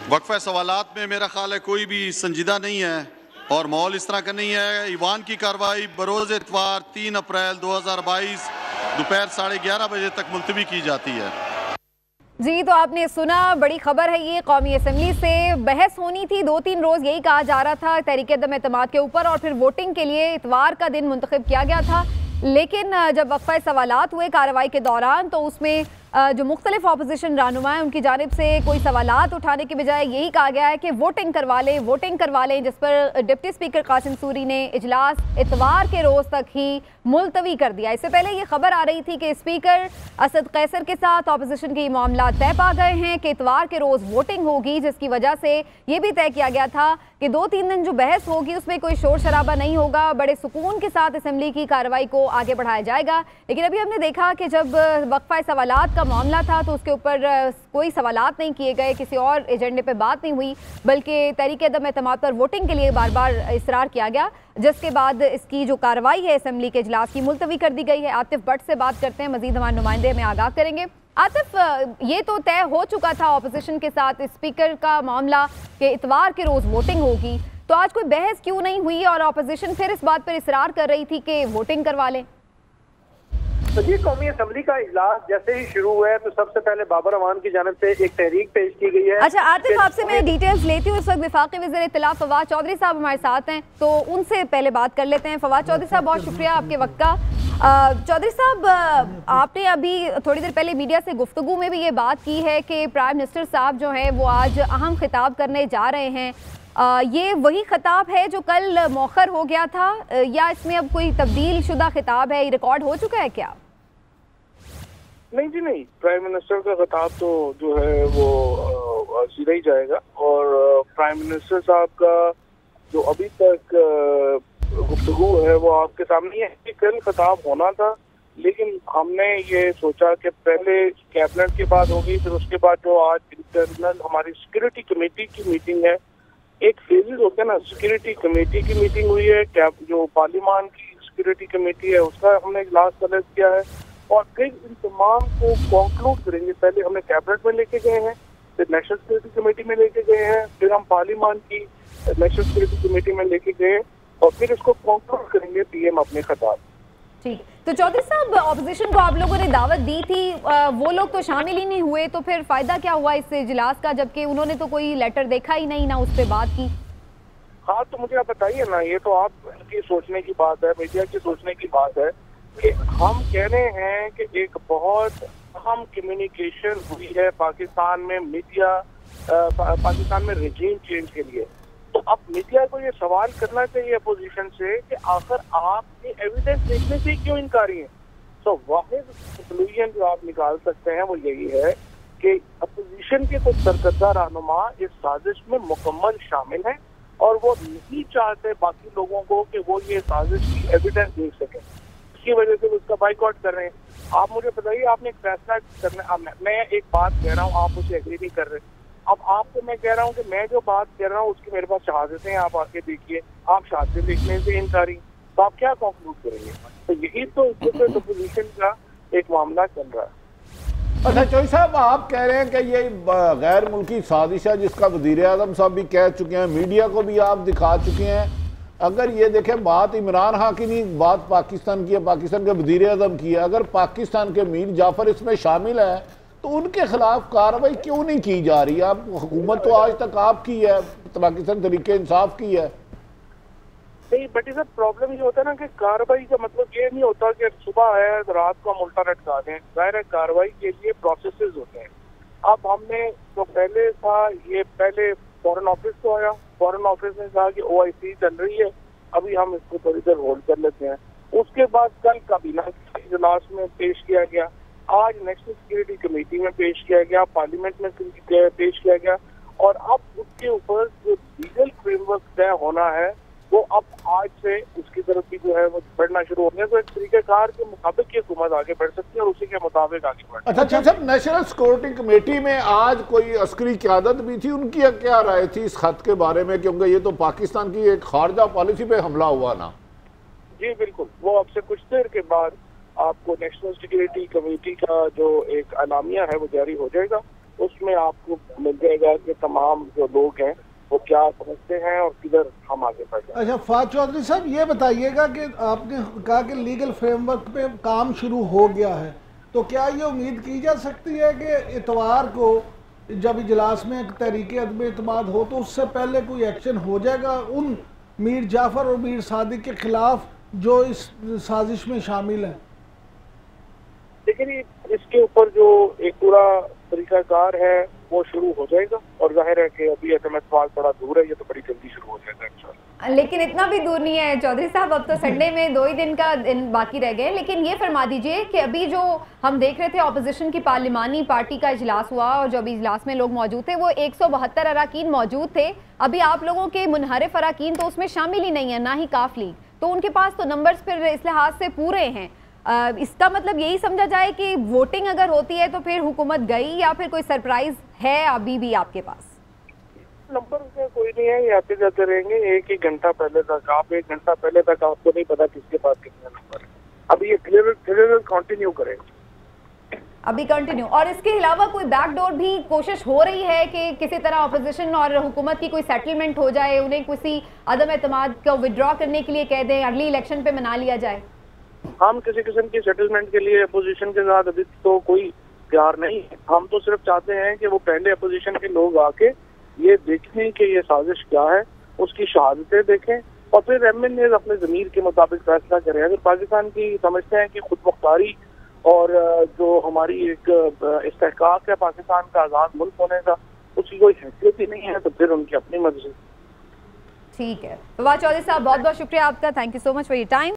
वक्फा सवालात में मेरा ख्याल है कोई भी संजीदा नहीं है और माहौल इस तरह का नहीं है। ईवान की कार्रवाई बरोज़ इतवार 3 अप्रैल 2022 दोपहर 11:30 बजे तक मुलतवी की जाती है। जी, तो आपने सुना, बड़ी खबर है ये। कौमी असम्बली से बहस होनी थी 2-3 रोज़, यही कहा जा रहा था तहरीक अदम एतमाद के ऊपर, और फिर वोटिंग के लिए इतवार का दिन मुंतखब किया गया था। लेकिन जब वक्फा सवालात हुए कार्रवाई के दौरान, तो उसमें जो मुख्तलिफ अपोजिशन रहनुमा हैं उनकी जानिब से कोई सवालात उठाने के बजाय यही कहा गया है कि वोटिंग करवा लें, जिस पर डिप्टी स्पीकर कासिम सूरी ने इजलास इतवार के रोज़ तक ही मुलतवी कर दिया। इससे पहले ये खबर आ रही थी कि स्पीकर असद कैसर के साथ अपोजिशन के मामला तय पा गए हैं कि इतवार के रोज़ वोटिंग होगी, जिसकी वजह से ये भी तय किया गया था कि 2-3 दिन जो बहस होगी उसमें कोई शोर शराबा नहीं होगा, बड़े सुकून के साथ असम्बली की कार्रवाई को आगे बढ़ाया जाएगा। लेकिन अभी हमने देखा कि जब वक्फा सवालात का मामला था तो उसके ऊपर कोई सवालात नहीं किए गए, किसी और एजेंडे पे बात नहीं हुई, बल्कि तहरीक अदम एतमाद पर वोटिंग के लिए बार बार इसरार किया गया, जिसके बाद इसकी जो कार्रवाई है असम्बली के इजलास की मुलतवी कर दी गई है। आतिफ भट्ट से बात करते हैं, मजीद हमारे नुमाइंदे हमें आगाह करेंगे। आतिफ, ये तो तय हो चुका था अपोजिशन के साथ स्पीकर का मामला कि इतवार के रोज़ वोटिंग होगी, तो आज कोई बहस क्यों नहीं हुई और अपोजिशन फिर इस बात पर इसरार कर रही थी कि वोटिंग करवा लें? तो जी, कौमी असम्बली का इजलास जैसे ही शुरू हुआ है तो सबसे पहले बाबर अवान की जानिब से एक तहरीक पेश की गई है। अच्छा आतिफ, आपसे मैं डिटेल्स लेती हूँ। इस वक्त वफाकी वज़ीर इत्तला फवाद चौधरी साहब हमारे साथ हैं, तो उनसे पहले बात कर लेते हैं। फवाद चौधरी साहब, बहुत शुक्रिया आपके वक्त का। चौधरी साहब, आपने अभी थोड़ी देर पहले मीडिया से गुफ्तगू में भी ये बात की है कि प्राइम मिनिस्टर साहब जो हैं वो आज अहम खिताब करने जा रहे हैं। ये वही खिताब है जो कल मौखर हो गया था, या इसमें अब कोई तब्दील शुदा खिताब है, रिकॉर्ड हो चुका है क्या? नहीं जी नहीं, प्राइम मिनिस्टर का खिताब तो जो है वो सीधा ही जाएगा, और प्राइम मिनिस्टर साहब का जो अभी तक गुफ्तगू है वो आपके सामने है कि कल खिताब होना था, लेकिन हमने ये सोचा कि पहले कैबिनेट की बात होगी, फिर उसके बाद जो आज इंटरनल हमारी सिक्योरिटी कमेटी की मीटिंग है, एक फेजेस होते हैं ना, सिक्योरिटी कमेटी की मीटिंग हुई है, जो पार्लियामान की सिक्योरिटी कमेटी है उसका हमने इजलास तलब किया है, और फिर इन तमाम को कंक्लूड करेंगे। पहले हमने कैबिनेट में लेके गए हैं, फिर नेशनल सिक्योरिटी कमेटी में लेके गए हैं, फिर हम पार्लियामान की नेशनल सिक्योरिटी कमेटी में लेके गए, और फिर इसको कंक्लूड करेंगे पीएम अपने खिताब। ठीक, तो चौधरी साहब, ऑपोजिशन को आप लोगों ने दावत दी थी, वो लोग तो शामिल ही नहीं हुए, तो फिर फायदा क्या हुआ इस इजलास का, जबकि उन्होंने तो कोई लेटर देखा ही नहीं, ना उस पर बात की? हाँ, तो मुझे आप बताइए ना, ये तो आपकी सोचने की बात है, मीडिया की सोचने की बात है कि हम कह रहे हैं कि एक बहुत अहम कम्युनिकेशन हुई है पाकिस्तान में मीडिया पाकिस्तान में रिजीम चेंज के लिए। तो अब मीडिया को ये सवाल करना चाहिए अपोजिशन से कि आखिर आप ये एविडेंस देखने से क्यों इनकारी हैं। तो वाहिद कंक्लूजन जो आप निकाल सकते हैं वो यही है कि अपोजिशन के कुछ सरकर्दा रहनुमा इस साजिश में मुकम्मल शामिल हैं, और वो नहीं चाहते बाकी लोगों को कि वो ये साजिश की एविडेंस देख सकें, इसकी वजह से उसका बाइकआउट कर रहे हैं। आप मुझे बताइए, आपने एक फैसला करना, मैं एक बात कह रहा हूँ, आप मुझे एग्री नहीं कर रहे। अब आपको मैं कह रहा हूँ कि मैं जो बात कर रहा हूँ उसकी मेरे पास शहादतें हैं, आप आके देखिए, आप शहादतें देखने से इनकारी, तो आप क्या कंक्लूड करेंगे? तो यही तो अपोजिशन का एक मामला चल रहा है। अच्छा चौधरी साहब, आप कह रहे हैं कि ये गैर मुल्की साजिश है, जिसका वज़ीर आज़म साहब भी कह चुके हैं, मीडिया को भी आप दिखा चुके हैं। अगर ये देखें, बात इमरान खान की नहीं, बात पाकिस्तान की है, पाकिस्तान के वज़ीर आज़म की है। अगर पाकिस्तान के मीर जाफर इसमें शामिल है तो उनके खिलाफ कार्रवाई क्यों नहीं की जा रही? आप हुकूमत तो आज तक आपकी है, पाकिस्तान तरीके इंसाफ की है। नहीं, बट इधर प्रॉब्लम ये होता है ना कि कार्रवाई का मतलब ये नहीं होता कि सुबह है रात को हम उल्टा लटका दें। जाहिर है कार्रवाई के लिए प्रोसेसेस होते हैं। अब हमने जो पहले था, ये पहले फॉरेन ऑफिस को आया, फॉरेन ऑफिस ने कहा कि OIC चल रही है, अभी हम इसको थोड़ी देर होल्ड कर लेते हैं। उसके बाद कल काबीना के इजलास में पेश किया गया, आज नेशनल सिक्योरिटी कमेटी में पेश किया गया, पार्लियामेंट में पेश किया गया, और अब उसके ऊपर जो लीगल फ्रेमवर्क तय होना है वो अब आज से उसकी तरफ भी जो है वो बढ़ना शुरू हो गया। तो एक तरीकेकार के मुताबिक ये हुकूमत आगे बढ़ सकती है और उसी के मुताबिक आगे बढ़। अच्छा सर, नेशनल सिक्योरिटी कमेटी में आज कोई अस्करी क़यादत भी थी, उनकी क्या राय थी इस खत के बारे में? क्योंकि ये तो पाकिस्तान की एक खारजा पॉलिसी पे हमला हुआ ना। जी बिल्कुल, वो अब से कुछ देर के बाद आपको नेशनल सिक्योरिटी कमेटी का जो एक अलामिया है वो जारी हो जाएगा, उसमें आपको मिल जाएगा कि तमाम जो लोग हैं वो क्या समझते हैं और किधर हम आगे बढ़ जाए। अच्छा फवाद चौधरी साहब, ये बताइएगा कि आपने कहा कि लीगल फ्रेमवर्क पे काम शुरू हो गया है, तो क्या ये उम्मीद की जा सकती है कि इतवार को जब इजलास में तहरीक अदम एतमाद हो तो उससे पहले कोई एक्शन हो जाएगा उन मीर जाफर और मीर सादिक के खिलाफ जो इस साजिश में शामिल हैं? देखिए, इसके ऊपर जो एक पूरा तरीकाकार है वो शुरू हो जाएगा और जाहिर है कि अभी एतमाद बड़ा दूर है, ये तो बड़ी जल्दी शुरू हो जाएगा इंशाल्लाह। लेकिन इतना भी दूर नहीं है चौधरी साहब, अब तो संडे में 2 ही दिन का दिन बाकी रह गए। लेकिन ये फरमा दीजिए कि अभी जो हम देख रहे थे ऑपोजिशन की पार्लिमानी पार्टी का इजलास हुआ और जो अभी इजलास में लोग मौजूद थे वो 172 अराकीन मौजूद थे। अभी आप लोगों के मुनहरिफ अराकीन तो उसमें शामिल ही नहीं है, ना ही काफ लीग, तो उनके पास तो नंबर्स फिर इस लिहाज से पूरे हैं। इसका मतलब यही समझा जाए कि वोटिंग अगर होती है तो फिर हुकूमत गई, या फिर कोई सरप्राइज है अभी भी आपके पास? नंबर उसमें कोई नहीं है, ये आते जाते रहेंगे। एक ही घंटा पहले तक आप 1 घंटा पहले तक आपको नहीं पता किसके पास कितने नंबर है। अभी ये क्लियर कंटिन्यू करेंगे, अभी कंटिन्यू। और इसके अलावा कोई बैकडोर भी कोशिश हो रही है कि किसी तरह अपोजिशन और हुकूमत की कोई सेटलमेंट हो जाए, उन्हें किसी अदम एतमाद को विड्रॉ करने के लिए कह दें, अगली इलेक्शन पे मना लिया जाए? हम किसी किस्म की सेटलमेंट के लिए अपोजिशन के साथ अभी तो कोई प्यार नहीं है। हम तो सिर्फ चाहते हैं कि वो पहले अपोजिशन के लोग आके ये देखें कि ये साजिश क्या है, उसकी शहादतें देखें और फिर एमएनए अपने ज़मीर के मुताबिक फैसला करें। अगर पाकिस्तान की समझते हैं कि खुद मुख्तारी और जो हमारी एक इस्तेहकाक है पाकिस्तान का आज़ाद मुल्क होने का, उसकी कोई हैसियत ही नहीं है, तो फिर उनकी अपनी मर्जी। ठीक है, फवाद चौधरी साहब बहुत बहुत शुक्रिया आपका, thank you so much for your time.